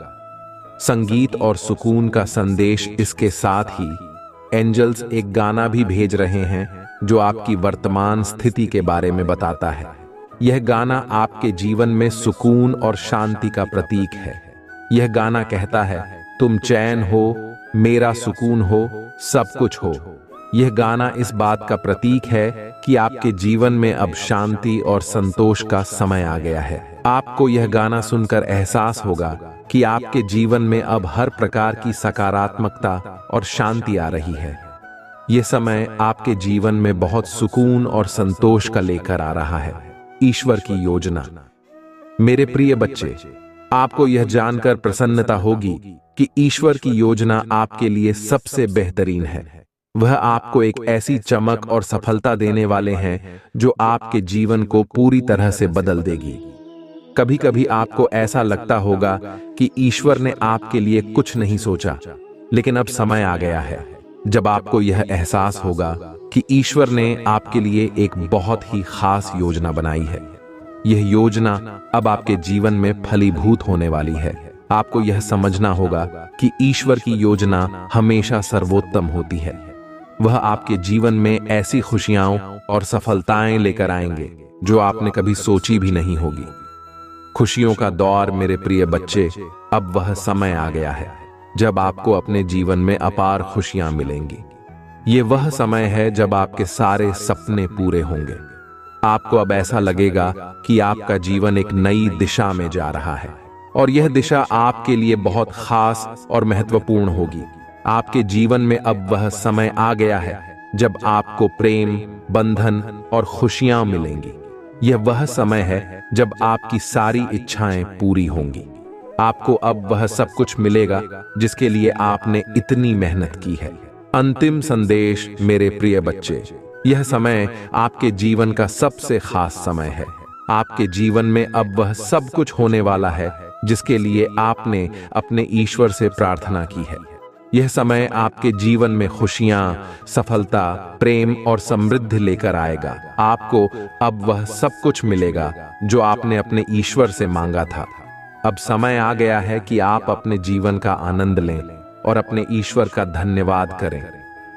संगीत और सुकून का संदेश इसके साथ ही एंजल्स एक गाना भी भेज रहे हैं जो आपकी वर्तमान स्थिति के बारे में बताता है। यह गाना आपके जीवन में सुकून और शांति का प्रतीक है। यह गाना कहता है, तुम चैन हो, मेरा सुकून हो, सब कुछ हो। यह गाना इस बात का प्रतीक है कि आपके जीवन में अब शांति और संतोष का समय आ गया है। आपको यह गाना सुनकर एहसास होगा कि आपके जीवन में अब हर प्रकार की सकारात्मकता और शांति आ रही है। यह समय आपके जीवन में बहुत सुकून और संतोष का लेकर आ रहा है। ईश्वर की योजना, मेरे प्रिय बच्चे, आपको यह जानकर प्रसन्नता होगी कि ईश्वर की योजना आपके लिए सबसे बेहतरीन है। वह आपको एक ऐसी चमक और सफलता देने वाले हैं जो आपके जीवन को पूरी तरह से बदल देगी। कभी कभी आपको ऐसा लगता होगा कि ईश्वर ने आपके लिए कुछ नहीं सोचा, लेकिन अब समय आ गया है जब आपको यह एहसास होगा कि ईश्वर ने आपके लिए एक बहुत ही खास योजना बनाई है। यह योजना अब आपके जीवन में फलीभूत होने वाली है। आपको यह समझना होगा कि ईश्वर की योजना हमेशा सर्वोत्तम होती है। वह आपके जीवन में ऐसी खुशियां और सफलताएं लेकर आएंगे जो आपने कभी सोची भी नहीं होगी। खुशियों का दौर मेरे प्रिय बच्चे, अब वह समय आ गया है जब आपको अपने जीवन में अपार खुशियां मिलेंगी। ये वह समय है जब आपके सारे सपने पूरे होंगे। आपको अब ऐसा लगेगा कि आपका जीवन एक नई दिशा में जा रहा है और यह दिशा आपके लिए बहुत खास और महत्वपूर्ण होगी। आपके जीवन में अब वह समय आ गया है जब आपको प्रेम, बंधन और खुशियां मिलेंगी। यह वह समय है जब आपकी सारी इच्छाएं पूरी होंगी। आपको अब वह सब कुछ मिलेगा जिसके लिए आपने इतनी मेहनत की है। अंतिम संदेश मेरे प्रिय बच्चे, यह समय आपके जीवन का सबसे खास समय है। आपके जीवन में अब वह सब कुछ होने वाला है जिसके लिए आपने अपने ईश्वर से प्रार्थना की है। यह समय आपके जीवन में खुशियां, सफलता, प्रेम और समृद्धि लेकर आएगा। आपको अब वह सब कुछ मिलेगा जो आपने अपने ईश्वर से मांगा था। अब समय आ गया है कि आप अपने जीवन का आनंद लें और अपने ईश्वर का धन्यवाद करें।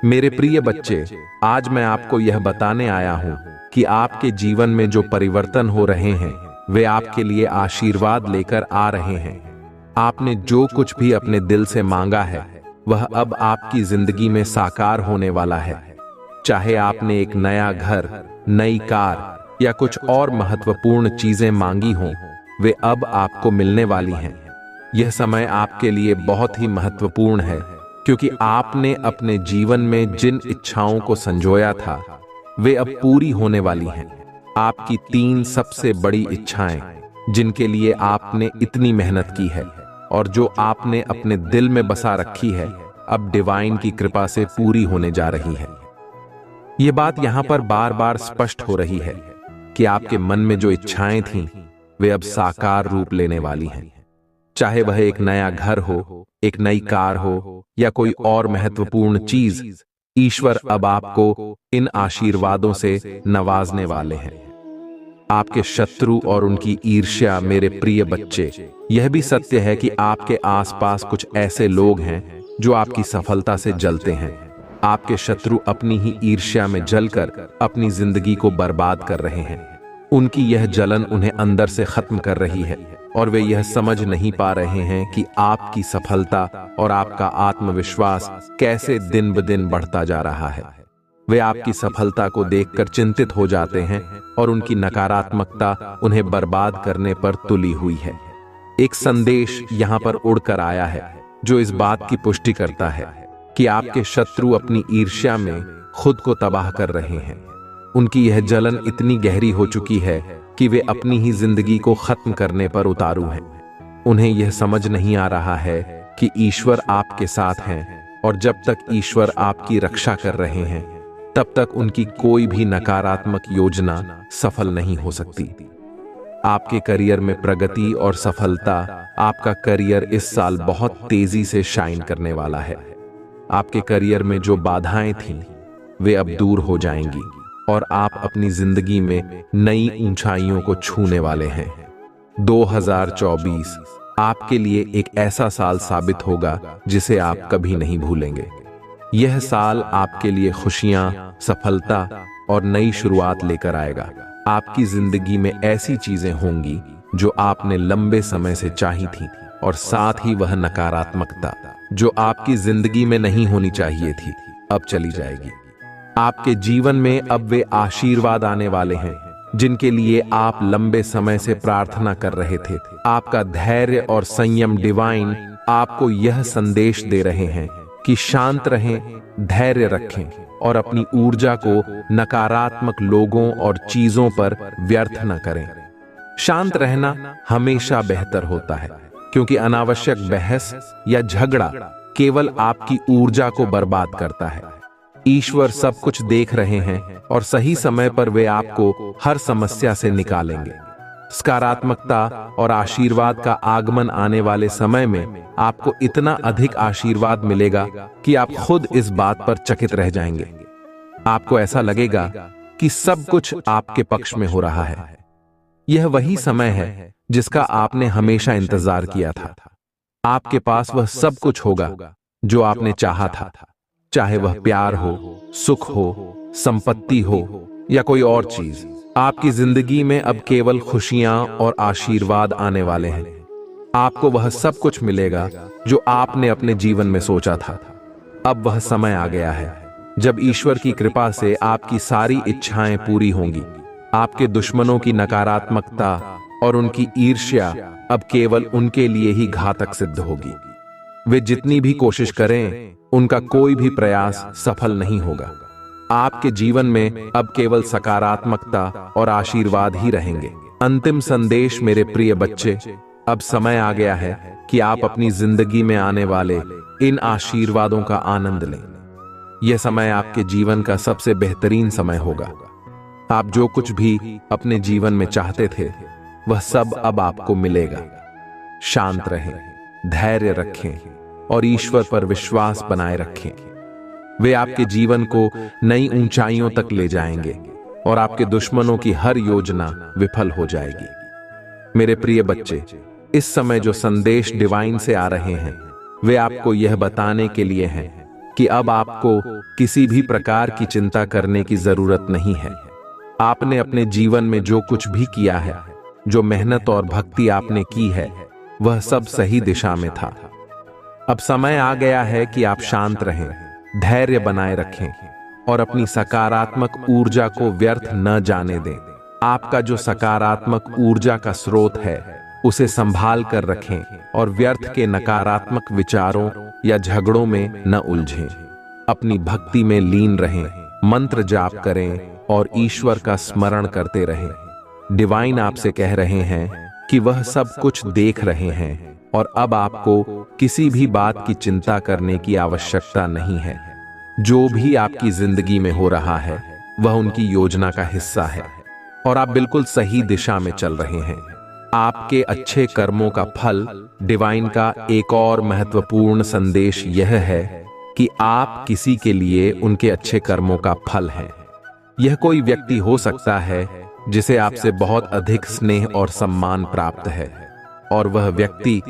मेरे प्रिय बच्चे, आज मैं आपको यह बताने आया हूं कि आपके जीवन में जो परिवर्तन हो रहे हैं वे आपके लिए आशीर्वाद लेकर आ रहे हैं। आपने जो कुछ भी अपने दिल से मांगा है वह अब आपकी जिंदगी में साकार होने वाला है। चाहे आपने एक नया घर, नई कार या कुछ और महत्वपूर्ण चीजें मांगी हों, वे अब आपको मिलने वाली हैं। यह समय आपके लिए बहुत ही महत्वपूर्ण है क्योंकि आपने अपने जीवन में जिन इच्छाओं को संजोया था वे अब पूरी होने वाली हैं। आपकी 3 सबसे बड़ी इच्छाएं जिनके लिए आपने इतनी मेहनत की है और जो आपने अपने दिल में बसा रखी है, अब डिवाइन की कृपा से पूरी होने जा रही है। यह बात यहां पर बार बार स्पष्ट हो रही है कि आपके मन में जो इच्छाएं थीं वे अब साकार रूप लेने वाली हैं। चाहे वह एक नया घर हो, एक नई कार हो या कोई और महत्वपूर्ण चीज, ईश्वर अब आपको इन आशीर्वादों से नवाजने वाले हैं। आपके शत्रु और उनकी ईर्ष्या, मेरे प्रिय बच्चे, यह भी सत्य है कि आपके आसपास कुछ ऐसे लोग हैं जो आपकी सफलता से जलते हैं। आपके शत्रु अपनी ही ईर्ष्या में जलकर अपनी जिंदगी को बर्बाद कर रहे हैं। उनकी यह जलन उन्हें अंदर से खत्म कर रही है और वे यह समझ नहीं पा रहे हैं कि आपकी सफलता और आपका आत्मविश्वास कैसे दिन ब दिन बढ़ता जा रहा है। वे आपकी सफलता को देखकर चिंतित हो जाते हैं और उनकी नकारात्मकता उन्हें बर्बाद करने पर तुली हुई है। एक संदेश यहां पर उड़कर आया है जो इस बात की पुष्टि करता है कि आपके शत्रु अपनी ईर्ष्या में खुद को तबाह कर रहे हैं। उनकी यह जलन इतनी गहरी हो चुकी है कि वे अपनी ही जिंदगी को खत्म करने पर उतारू हैं। उन्हें यह समझ नहीं आ रहा है कि ईश्वर आपके साथ हैं और जब तक ईश्वर आपकी रक्षा कर रहे हैं तब तक उनकी कोई भी नकारात्मक योजना सफल नहीं हो सकती। आपके करियर में प्रगति और सफलता, आपका करियर इस साल बहुत तेजी से शाइन करने वाला है। आपके करियर में जो बाधाएं थीं वे अब दूर हो जाएंगी और आप अपनी जिंदगी में नई ऊंचाइयों को छूने वाले हैं। 2024 आपके लिए एक ऐसा साल साबित होगा जिसे आप कभी नहीं भूलेंगे। यह साल आपके लिए खुशियां, सफलता और नई शुरुआत लेकर आएगा। आपकी जिंदगी में ऐसी चीजें होंगी जो आपने लंबे समय से चाही थी और साथ ही वह नकारात्मकता जो आपकी जिंदगी में नहीं होनी चाहिए थी अब चली जाएगी। आपके जीवन में अब वे आशीर्वाद आने वाले हैं जिनके लिए आप लंबे समय से प्रार्थना कर रहे थे। आपका धैर्य और संयम, डिवाइन आपको यह संदेश दे रहे हैं कि शांत रहें, धैर्य रखें और अपनी ऊर्जा को नकारात्मक लोगों और चीजों पर व्यर्थ न करें। शांत रहना हमेशा बेहतर होता है क्योंकि अनावश्यक बहस या झगड़ा केवल आपकी ऊर्जा को बर्बाद करता है। ईश्वर सब कुछ देख रहे हैं और सही समय पर वे आपको हर समस्या से निकालेंगे। सकारात्मकता और आशीर्वाद का आगमन आने वाले समय में आपको इतना अधिक आशीर्वाद मिलेगा कि आप खुद इस बात पर चकित रह जाएंगे। आपको ऐसा लगेगा कि सब कुछ आपके पक्ष में हो रहा है। यह वही समय है जिसका आपने हमेशा इंतजार किया था। आपके पास वह सब कुछ होगा जो आपने चाहा था, चाहे वह प्यार हो, सुख हो, संपत्ति हो या कोई और चीज। आपकी जिंदगी में अब केवल खुशियां और आशीर्वाद आने वाले हैं। आपको वह सब कुछ मिलेगा जो आपने अपने जीवन में सोचा था। अब वह समय आ गया है जब ईश्वर की कृपा से आपकी सारी इच्छाएं पूरी होंगी। आपके दुश्मनों की नकारात्मकता और उनकी ईर्ष्या अब केवल उनके लिए ही घातक सिद्ध होगी। वे जितनी भी कोशिश करें, उनका कोई भी प्रयास सफल नहीं होगा। आपके जीवन में अब केवल सकारात्मकता और आशीर्वाद ही रहेंगे। अंतिम संदेश मेरे प्रिय बच्चे, अब समय आ गया है कि आप अपनी जिंदगी में आने वाले इन आशीर्वादों का आनंद लें। यह समय आपके जीवन का सबसे बेहतरीन समय होगा। आप जो कुछ भी अपने जीवन में चाहते थे, वह सब अब आपको मिलेगा। शांत रहें, धैर्य रखें और ईश्वर पर विश्वास बनाए रखें। वे आपके जीवन को नई ऊंचाइयों तक ले जाएंगे और आपके दुश्मनों की हर योजना विफल हो जाएगी। मेरे प्रिय बच्चे, इस समय जो संदेश डिवाइन से आ रहे हैं, वे आपको यह बताने के लिए हैं कि अब आपको किसी भी प्रकार की चिंता करने की जरूरत नहीं है। आपने अपने जीवन में जो कुछ भी किया है, जो मेहनत और भक्ति आपने की है, वह सब सही दिशा में था। अब समय आ गया है कि आप शांत रहें, धैर्य बनाए रखें और अपनी सकारात्मक ऊर्जा को व्यर्थ न जाने दें। आपका जो सकारात्मक ऊर्जा का स्रोत है, उसे संभाल कर रखें और व्यर्थ के नकारात्मक विचारों या झगड़ों में न उलझें। अपनी भक्ति में लीन रहें, मंत्र जाप करें और ईश्वर का स्मरण करते रहें। डिवाइन आपसे कह रहे हैं कि वह सब कुछ देख रहे हैं और अब आपको किसी भी बात की चिंता करने की आवश्यकता नहीं है। जो भी आपकी जिंदगी में हो रहा है, वह उनकी योजना का हिस्सा है और आप बिल्कुल सही दिशा में चल रहे हैं। आपके अच्छे कर्मों का फल। डिवाइन का एक और महत्वपूर्ण संदेश यह है कि आप किसी के लिए उनके अच्छे कर्मों का फल हैं। यह कोई व्यक्ति हो सकता है जिसे आपसे बहुत अधिक स्नेह और सम्मान प्राप्त है और वह व्यक्ति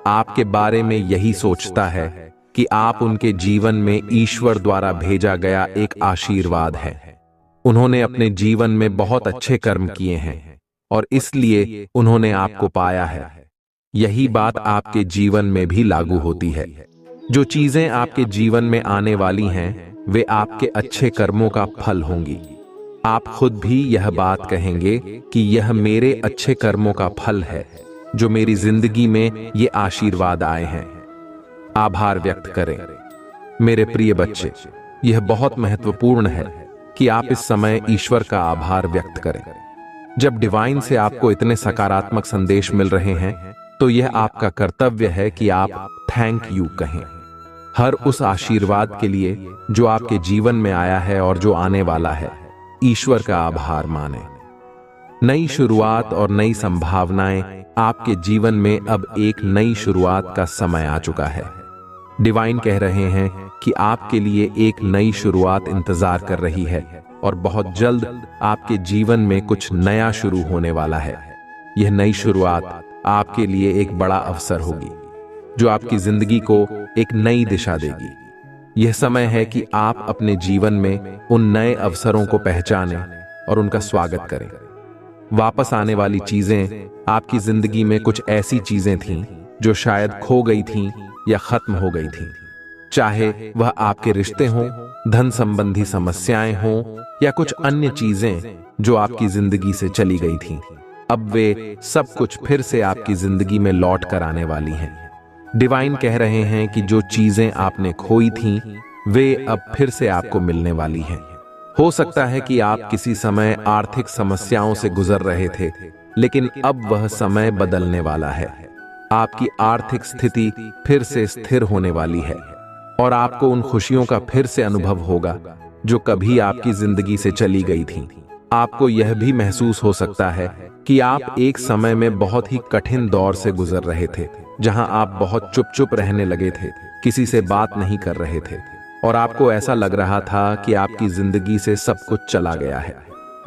आपके बारे में यही सोचता है कि आप उनके जीवन में ईश्वर द्वारा भेजा गया एक आशीर्वाद है। उन्होंने अपने जीवन में बहुत अच्छे कर्म किए हैं और इसलिए उन्होंने आपको पाया है। यही बात आपके जीवन में भी लागू होती है। जो चीजें आपके जीवन में आने वाली हैं, वे आपके अच्छे कर्मों का फल होंगी। आप खुद भी यह बात कहेंगे कि यह मेरे अच्छे कर्मों का फल है जो मेरी जिंदगी में ये आशीर्वाद आए हैं। आभार व्यक्त करें। मेरे प्रिय बच्चे, यह बहुत महत्वपूर्ण है कि आप इस समय ईश्वर का आभार व्यक्त करें। जब डिवाइन से आपको इतने सकारात्मक संदेश मिल रहे हैं, तो यह आपका कर्तव्य है कि आप थैंक यू कहें। हर उस आशीर्वाद के लिए जो आपके जीवन में आया है और जो आने वाला है, ईश्वर का आभार माने। नई शुरुआत और नई संभावनाएं। आपके जीवन में अब एक नई शुरुआत का समय आ चुका है। डिवाइन कह रहे हैं कि आपके लिए एक नई शुरुआत इंतजार कर रही है और बहुत जल्द आपके जीवन में कुछ नया शुरू होने वाला है। यह नई शुरुआत आपके लिए एक बड़ा अवसर होगी जो आपकी जिंदगी को एक नई दिशा देगी। यह समय है कि आप अपने जीवन में उन नए अवसरों को पहचानें और उनका स्वागत करें। वापस आने वाली चीजें। आपकी जिंदगी में कुछ ऐसी चीजें थीं जो शायद खो गई थीं या खत्म हो गई थीं। चाहे वह आपके रिश्ते हों, धन संबंधी समस्याएं हों या कुछ अन्य चीजें जो आपकी जिंदगी से चली गई थीं, अब वे सब कुछ फिर से आपकी जिंदगी में लौट कर आने वाली हैं। डिवाइन कह रहे हैं कि जो चीजें आपने खोई थीं, वे अब फिर से आपको मिलने वाली हैं। हो सकता है कि आप किसी समय आर्थिक समस्याओं से गुजर रहे थे, लेकिन अब वह समय बदलने वाला है। आपकी आर्थिक स्थिति फिर से स्थिर होने वाली है और आपको उन खुशियों का फिर से अनुभव होगा जो कभी आपकी जिंदगी से चली गई थीं। आपको यह भी महसूस हो सकता है कि आप एक समय में बहुत ही कठिन दौर से गुजर रहे थे, जहां आप बहुत चुप चुप रहने लगे थे, किसी से बात नहीं कर रहे थे और आपको ऐसा लग रहा था कि आपकी जिंदगी से सब कुछ चला गया है।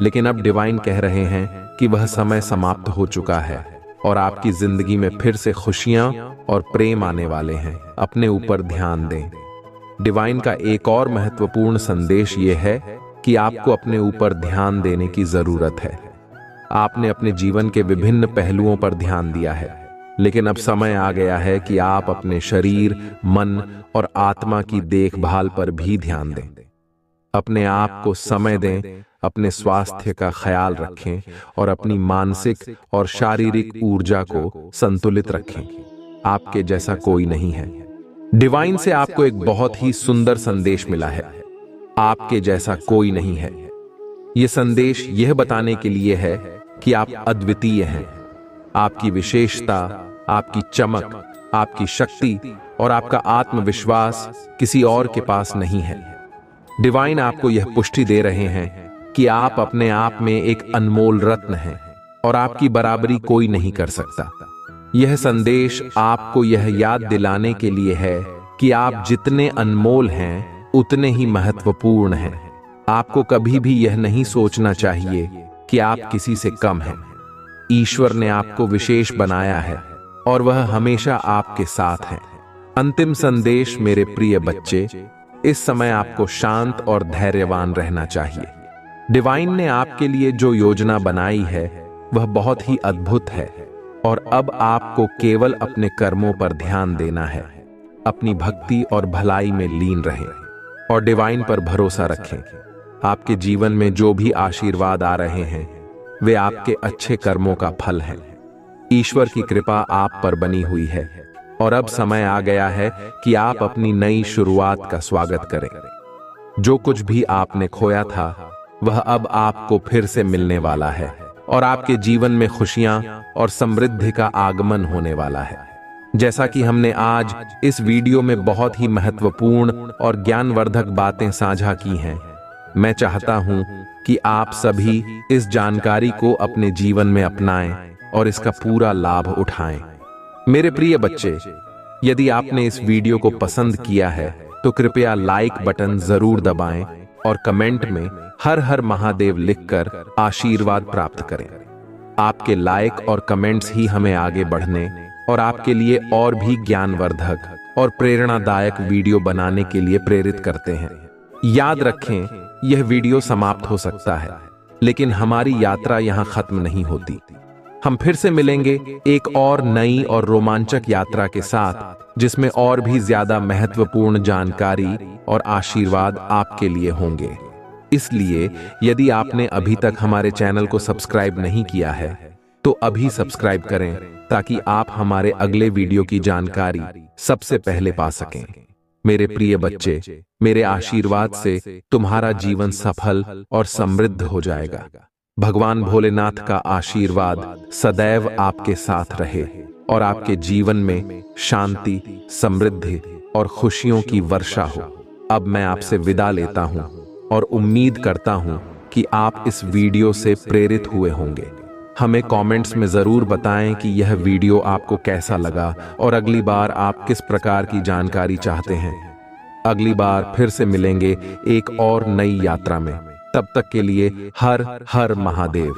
लेकिन अब डिवाइन कह रहे हैं कि वह समय समाप्त हो चुका है और आपकी जिंदगी में फिर से खुशियां और प्रेम आने वाले हैं। अपने ऊपर ध्यान दें। डिवाइन का एक और महत्वपूर्ण संदेश यह है कि आपको अपने ऊपर ध्यान देने की जरूरत है। आपने अपने जीवन के विभिन्न पहलुओं पर ध्यान दिया है, लेकिन अब समय आ गया है कि आप अपने शरीर, मन और आत्मा की देखभाल पर भी ध्यान दें। अपने आप को समय दें, अपने स्वास्थ्य का ख्याल रखें और अपनी मानसिक और शारीरिक ऊर्जा को संतुलित रखें। आपके जैसा कोई नहीं है। डिवाइन से आपको एक बहुत ही सुंदर संदेश मिला है। आपके जैसा कोई नहीं है। यह संदेश यह बताने के लिए है कि आप अद्वितीय हैं। आपकी विशेषता, आपकी चमक, आपकी शक्ति और आपका आत्मविश्वास किसी और के पास नहीं है। डिवाइन आपको यह पुष्टि दे रहे हैं कि आप अपने आप में एक अनमोल रत्न हैं और आपकी बराबरी कोई नहीं कर सकता। यह संदेश आपको यह याद दिलाने के लिए है कि आप जितने अनमोल हैं उतने ही महत्वपूर्ण हैं। आपको कभी भी यह नहीं सोचना चाहिए कि आप किसी से कम हैं। ईश्वर ने आपको विशेष बनाया है और वह हमेशा आपके साथ है। अंतिम संदेश, मेरे प्रिय बच्चे, इस समय आपको शांत और धैर्यवान रहना चाहिए। डिवाइन ने आपके लिए जो योजना बनाई है वह बहुत ही अद्भुत है और अब आपको केवल अपने कर्मों पर ध्यान देना है। अपनी भक्ति और भलाई में लीन रहें और डिवाइन पर भरोसा रखें। आपके जीवन में जो भी आशीर्वाद आ रहे हैं वे आपके अच्छे कर्मों का फल हैं। ईश्वर की कृपा आप पर बनी हुई है और अब समय आ गया है कि आप अपनी नई शुरुआत का स्वागत करें। जो कुछ भी आपने खोया था वह अब आपको फिर से मिलने वाला है और आपके जीवन में खुशियां और समृद्धि का आगमन होने वाला है। जैसा कि हमने आज इस वीडियो में बहुत ही महत्वपूर्ण और ज्ञानवर्धक बातें साझा की हैं, मैं चाहता हूं कि आप सभी इस जानकारी को अपने जीवन में अपनाएं और इसका पूरा लाभ उठाएं। मेरे प्रिय बच्चे, यदि आपने इस वीडियो को पसंद किया है तो कृपया लाइक बटन जरूर दबाएं और कमेंट में हर हर महादेव लिखकर आशीर्वाद प्राप्त करें। आपके लाइक और कमेंट्स ही हमें आगे बढ़ने और आपके लिए और भी ज्ञानवर्धक और प्रेरणादायक वीडियो बनाने के लिए प्रेरित करते हैं। याद रखें, यह वीडियो समाप्त हो सकता है, लेकिन हमारी यात्रा यहां खत्म नहीं होती। हम फिर से मिलेंगे एक और नई और रोमांचक यात्रा के साथ, जिसमें और भी ज्यादा महत्वपूर्ण जानकारी और आशीर्वाद आपके लिए होंगे। इसलिए यदि आपने अभी तक हमारे चैनल को सब्सक्राइब नहीं किया है तो अभी सब्सक्राइब करें ताकि आप हमारे अगले वीडियो की जानकारी सबसे पहले पा सकें। मेरे प्रिय बच्चे, मेरे आशीर्वाद से तुम्हारा जीवन सफल और समृद्ध हो जाएगा। भगवान भोलेनाथ का आशीर्वाद सदैव आपके साथ रहे और आपके जीवन में शांति, समृद्धि और खुशियों की वर्षा हो। अब मैं आपसे विदा लेता हूं और उम्मीद करता हूं कि आप इस वीडियो से प्रेरित हुए होंगे। हमें कमेंट्स में जरूर बताएं कि यह वीडियो आपको कैसा लगा और अगली बार आप किस प्रकार की जानकारी चाहते हैं। अगली बार फिर से मिलेंगे एक और नई यात्रा में। तब तक के लिए हर हर महादेव।